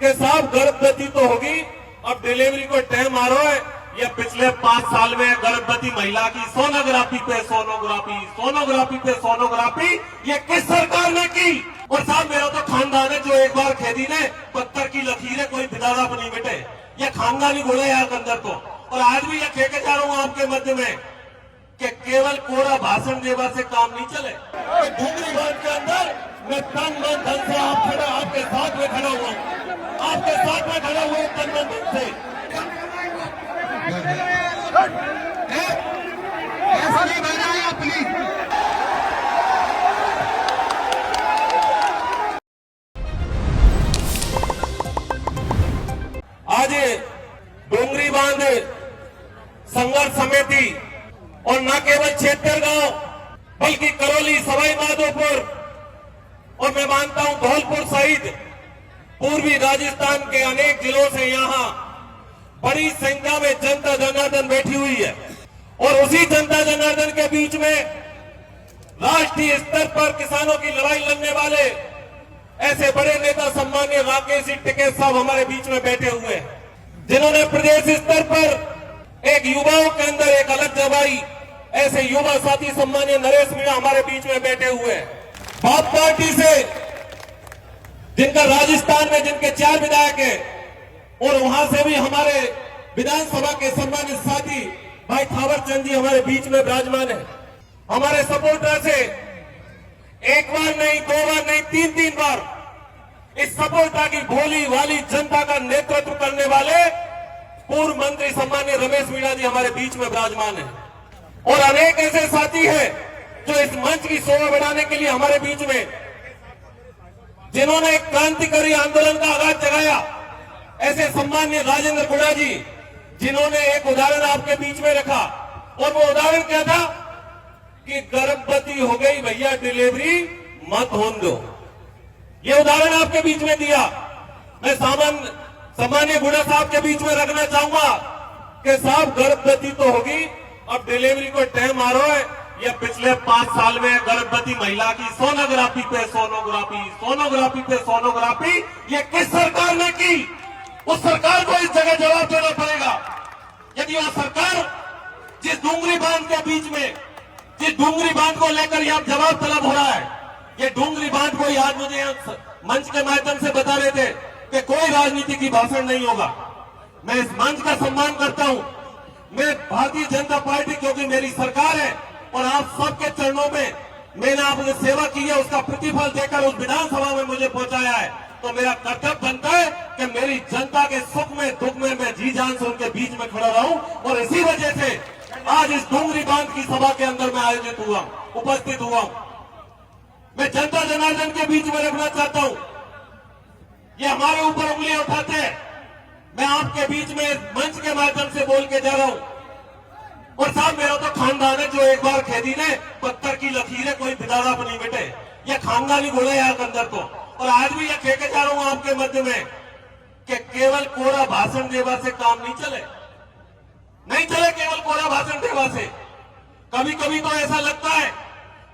कि साहब गर्भवती तो होगी, अब डिलीवरी को टाइम आ रहा है। ये पिछले 5 साल में गर्भवती महिला की सोनोग्राफी पे सोनोग्राफी, सोनोग्राफी पे सोनोग्राफी, ये किस सरकार ने की? और साहब मेरा तो खानदान है जो एक बार खेदी ने पत्थर की लकीरें कोई बिदादा पर नहीं मिटे। ये खानदानी गुण है यार अंदर तो। और आज भी ये कह के जा रहा हूं आपके मध्य में कि केवल कोरा भाषण देवा से काम नहीं चले। ढूंढरी बात के अंदर मैं तन मन धन से आपके साथ में खड़ा हुआ हूं, आपके साथ में खड़ा हुआ तन मन धन से। ऐसा नहीं बनाया प्लीज। आज डोंगरी बांध संघर्ष समिति और न केवल छेत्तरगांव बल्कि करौली, सवाई माधोपुर और मैं मानता हूं धौलपुर सहित पूर्वी राजस्थान के अनेक जिलों से यहां बड़ी संख्या में जनता जनार्दन बैठी हुई है। और उसी जनता जनार्दन के बीच में राष्ट्रीय स्तर पर किसानों की लड़ाई लड़ने वाले ऐसे बड़े नेता सम्मान्य राकेश टिकैत साहब हमारे बीच में बैठे हुए हैं, जिन्होंने प्रदेश स्तर पर एक युवाओं के अंदर एक अलग जगाई। ऐसे युवा साथी सम्मान्य नरेश मीणा हमारे बीच में बैठे हुए हैं। बाप पार्टी से जिनका राजस्थान में जिनके 4 विधायक हैं और वहां से भी हमारे विधानसभा के सम्मानित साथी भाई थावर चंद जी हमारे बीच में विराजमान है। हमारे सपोर्टर से एक बार नहीं, 2 बार नहीं, 3 बार इस सपोर्टर की भोली वाली जनता का नेतृत्व करने वाले पूर्व मंत्री सम्मान्य रमेश मीणा जी हमारे बीच में विराजमान है। और अनेक ऐसे साथी हैं जो इस मंच की शोभा बढ़ाने के लिए हमारे बीच में, जिन्होंने एक क्रांतिकारी आंदोलन का आगाज जगाया। ऐसे सम्मान्य राजेंद्र गुड़ा जी, जिन्होंने एक उदाहरण आपके बीच में रखा और वो उदाहरण क्या था कि गर्भवती हो गई भैया, डिलीवरी मत होने दो। ये उदाहरण आपके बीच में दिया। मैं सामान्य गुड़ा साहब के बीच में रखना चाहूंगा कि साहब गर्भवती तो होगी, अब डिलीवरी को टाइम आ रहा है। ये पिछले 5 साल में गर्भवती महिला की सोनोग्राफी पे सोनोग्राफी, सोनोग्राफी पे सोनोग्राफी, ये किस सरकार ने की? उस सरकार को इस जगह जवाब देना पड़ेगा। यदि वह सरकार जिस डूंगरी बांध के बीच में, जिस डूंगरी बांध को लेकर यहां जवाब तलब हो रहा है, ये डूंगरी बांध को आज मुझे मंच के माध्यम से बता रहे थे कि कोई राजनीति की भाषण नहीं होगा। मैं इस मंच का सम्मान करता हूं। मैं भारतीय जनता पार्टी, क्योंकि मेरी सरकार है और आप सबके चरणों में मैंने आपने सेवा की है, उसका प्रतिफल देकर उस विधानसभा में मुझे पहुंचाया है, तो मेरा कर्तव्य बनता है कि मेरी जनता के सुख में दुख में मैं जी जान से उनके बीच में खड़ा रहूं। और इसी वजह से आज इस डूंगरी बांध की सभा के अंदर मैं आयोजित हुआ, उपस्थित हुआ हूं। मैं जनता जनार्दन के बीच में रखना चाहता हूं। ये हमारे ऊपर उंगलियां उठाते हैं, मैं आपके बीच में मंच के माध्यम से बोल के जा रहा हूं। और साहब मेरा तो खानदान है जो एक बार खेदी ने पत्थर की लकीरें कोई बिदादा पर नहीं मिटे। ये खानदानी गुण है यार अंदर तो। और आज भी ये कह के जा रहा हूं आपके मध्य में कि केवल कोरा भाषण देवा से काम नहीं चले, नहीं चले केवल कोरा भाषण देवा से। कभी कभी तो ऐसा लगता है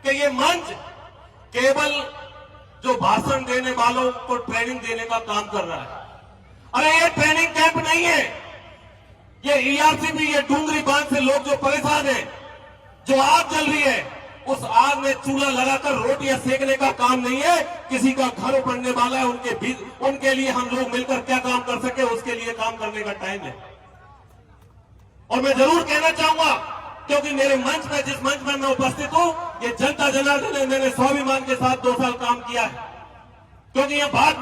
कि ये मंच केवल जो भाषण देने वालों को ट्रेनिंग देने का काम कर रहा है। अरे ये ट्रेनिंग कैंप नहीं है, ये ईआरसीबी, ये डूंगरी बांध से लोग जो परेशान हैं, जो आग जल रही है, उस आग में चूल्हा लगाकर रोटियां सेकने का काम नहीं है। किसी का घर पड़ने वाला है, उनके लिए हम लोग मिलकर क्या काम कर सके, उसके लिए काम करने का टाइम है। और मैं जरूर कहना चाहूंगा, क्योंकि मेरे मंच में, जिस मंच में मैं उपस्थित हूं, ये जनता जनार्दन है, मैंने स्वाभिमान के साथ 2 साल काम किया है। क्योंकि यह बात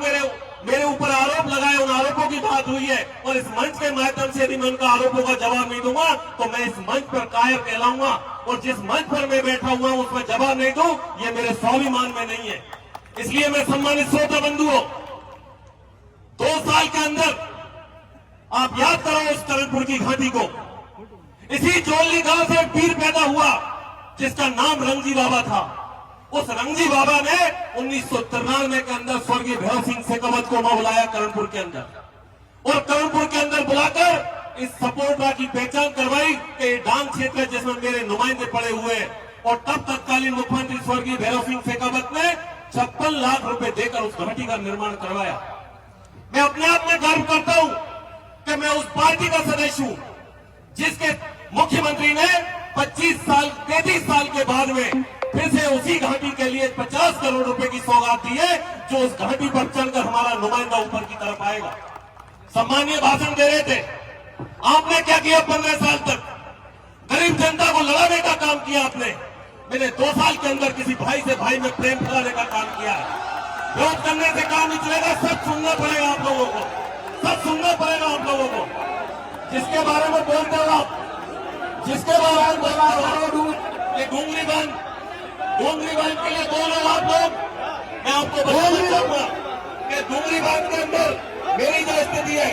मेरे ऊपर आरोप लगाए, उन आरोपों की बात हुई है। और इस मंच के माध्यम से यदि मैं उनका आरोपों का जवाब नहीं दूंगा तो मैं इस मंच पर कायर कहलाऊंगा। और जिस मंच पर मैं बैठा हुआ हूं उसमें जवाब नहीं दूं, ये मेरे स्वाभिमान में नहीं है। इसलिए मैं सम्मानित श्रोता बंधुओं, 2 साल के अंदर आप याद करो उस करणपुर की घाटी को। इसी जोली गांव से एक पीर पैदा हुआ जिसका नाम रंगजी बाबा था। उस रंगजी बाबा ने 1993 के अंदर स्वर्गीय भैरव सिंह शेखावत को बुलाया करणपुर के अंदर, और करणपुर के अंदर बुलाकर इस सपोर्टा की पहचान करवाई कि ये डांग क्षेत्र है जिसमें मेरे नुमाइंदे पड़े हुए हैं। और तब तत्कालीन मुख्यमंत्री स्वर्गीय भैरव सिंह शेखावत ने 56 लाख रुपए देकर उस घाटी का निर्माण करवाया। मैं अपने आप में गर्व करता हूं कि मैं उस पार्टी का सदस्य हूं जिसके मुख्यमंत्री ने 33 साल के बाद में फिर से उसी घाटी के लिए 50 करोड़ रुपए की सौगात दी है, जो उस घाटी पर चढ़कर हमारा नुमाइंदा ऊपर की तरफ आएगा। सम्मानीय भाषण दे रहे थे। आपने क्या किया 15 साल तक? गरीब जनता को लड़ाने का काम किया आपने। मैंने 2 साल के अंदर किसी भाई से भाई में प्रेम फैलाने का काम किया है। विरोध करने से काम नहीं चलेगा, सब सुनना पड़ेगा आप लोगों को, सब सुनना पड़ेगा आप लोगों को। जिसके बारे में बोलते हो आप, जिसके बारे में बोलते हो, ये डूंगरी बांध के लिए बोल रहे हो आप लोग। मैं आपको बताना चाहूंगा कि डूंगरी बांध के अंदर मेरी जो स्थिति है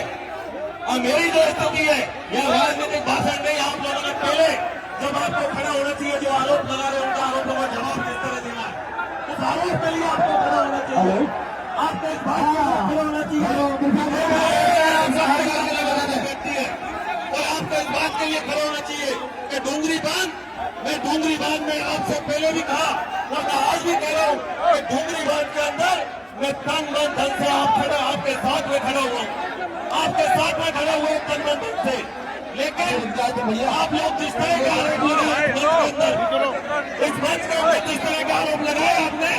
और मेरी जो स्थिति है, यह राजनीतिक भाषण नहीं। आप लोगों ने पहले जब आपको खड़ा होना चाहिए, जो आरोप लगा रहे हैं उनका आरोपों का जवाब किस तरह देना है, उस आरोप के लिए आपको खड़ा होना चाहिए। आपको इस बात के लिए खड़ा होना चाहिए और आपको इस बात के लिए खड़ा होना चाहिए कि डूंगरी बांध में आपसे पहले भी कहा और मैं आज भी कह रहा हूं कि डूंगरी बांध के अंदर मैं तन मन धन से आपके साथ में खड़ा हुआ, आपके साथ में खड़ा हुआ तन मन धन से। लेकिन आप लोग जिस तरह के आरोप लगाए इस मंच के अंदर जिस तरह के आरोप लगाए आपने,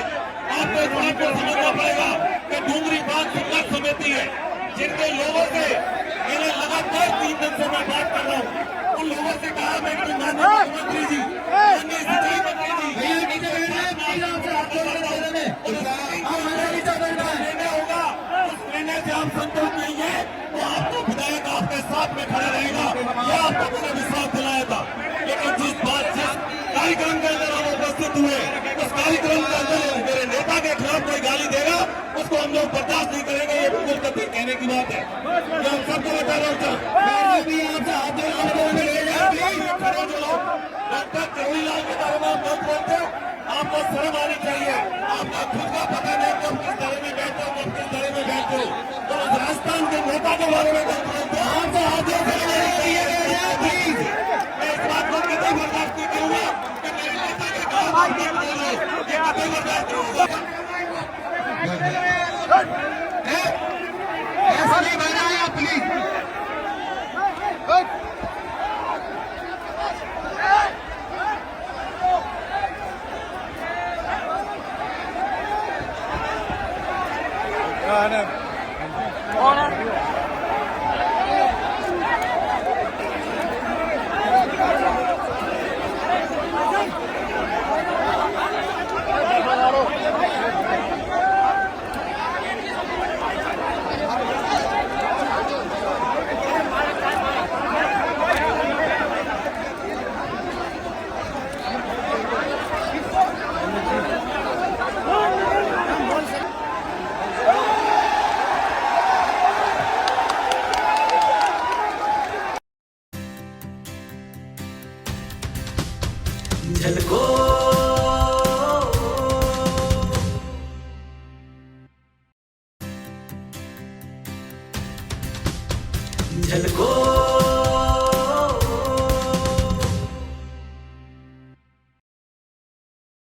आपको इस बात को समझना पड़ेगा कि डूंगरी बांध संघर्ष समिति है, जिनके लोगों से मैंने लगातार 3 दिन से मैं बात कर रहा हूँ। उन लोगों से कहा मैं कि माननीय मुख्यमंत्री जी, माननीय सिंचाई मंत्री जी, निर्णय होगा, उस निर्णय से आप संतुष्ट नहीं है तो आपको विधायक आपके साथ में खड़ा रहेगा, यह आपको मैंने विश्वास दिलाया था। लेकिन जिस कार्यक्रम के अंदर हम उपस्थित हुए, उस कार्यक्रम के अंदर मेरे नेता के खिलाफ कोई गाली देगा, उसको हम लोग बर्दाश्त नहीं करेंगे। ये बिल्कुल कभी कहने की बात है, ये हम सबको बता रहा हूँ। डॉक्टर जवाहरलाल के बारे में आप बात करते हो, आपको शर्म आनी चाहिए। आपका खुद का पता नहीं कब किस तरह में बैठते हो, कब किस तरह में बैठते हो। तो राजस्थान के नेता के बारे में बात करते हो, आपको आगे बढ़ना चाहिए। मैं इस बात को कभी बर्दाश्त नहीं करूंगा कि मेरे नेता के खिलाफ आप बात कर रहे हो, ये कभी बर्दाश्त नहीं होगा। ऐसा नहीं बना है प्लीज। कौन है? झलको झलको